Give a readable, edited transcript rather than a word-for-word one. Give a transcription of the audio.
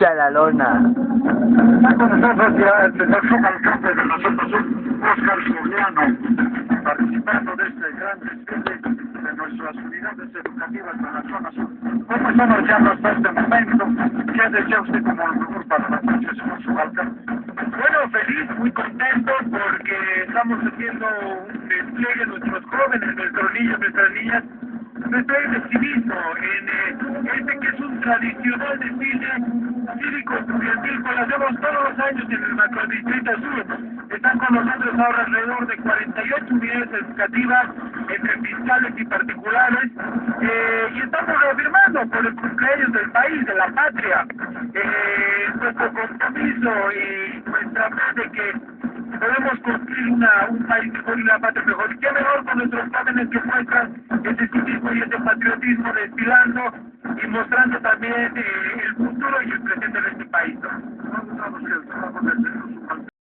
Echa la lona. Está con nosotros ya el tercer alcalde de la zona sur, Óscar Soriano, participando de este gran desfile de nuestras unidades educativas de la zona sur. ¿Cómo estamos ya hasta este momento? ¿Qué desea usted como lo mejor para la noche, señor subalcalde? Bueno, feliz, muy contento porque estamos haciendo un despliegue de nuestros jóvenes, nuestros niños, nuestras niñas, nuestro civismo en este que es un tradicional desfile cívico-estudiantil que lo hacemos todos los años en el macrodistrito sur. Están con nosotros ahora alrededor de 48 unidades educativas entre fiscales y particulares y estamos reafirmando por el cumpleaños del país, de la patria, nuestro compromiso y nuestra fe de que podemos construir un país mejor y una patria mejor. Y qué mejor con nuestros jóvenes que muestran ese civismo y ese patriotismo desfilando y mostrando también el futuro y el presente de este país.